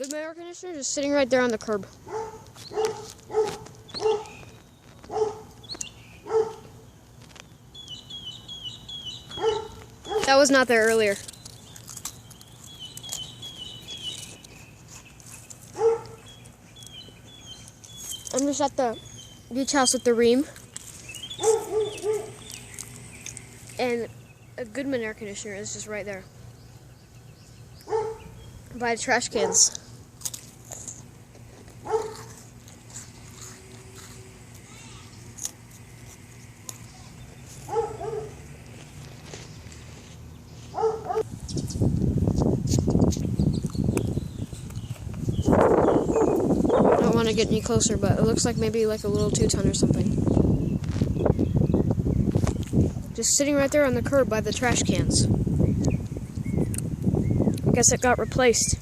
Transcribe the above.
Goodman air conditioner just sitting right there on the curb. That was not there earlier. I'm just at the beach house with the Ream. And a Goodman air conditioner is just right there. By the trash cans. I don't want to get any closer, but it looks like maybe like a little 2-ton or something. Just sitting right there on the curb by the trash cans. I guess it got replaced.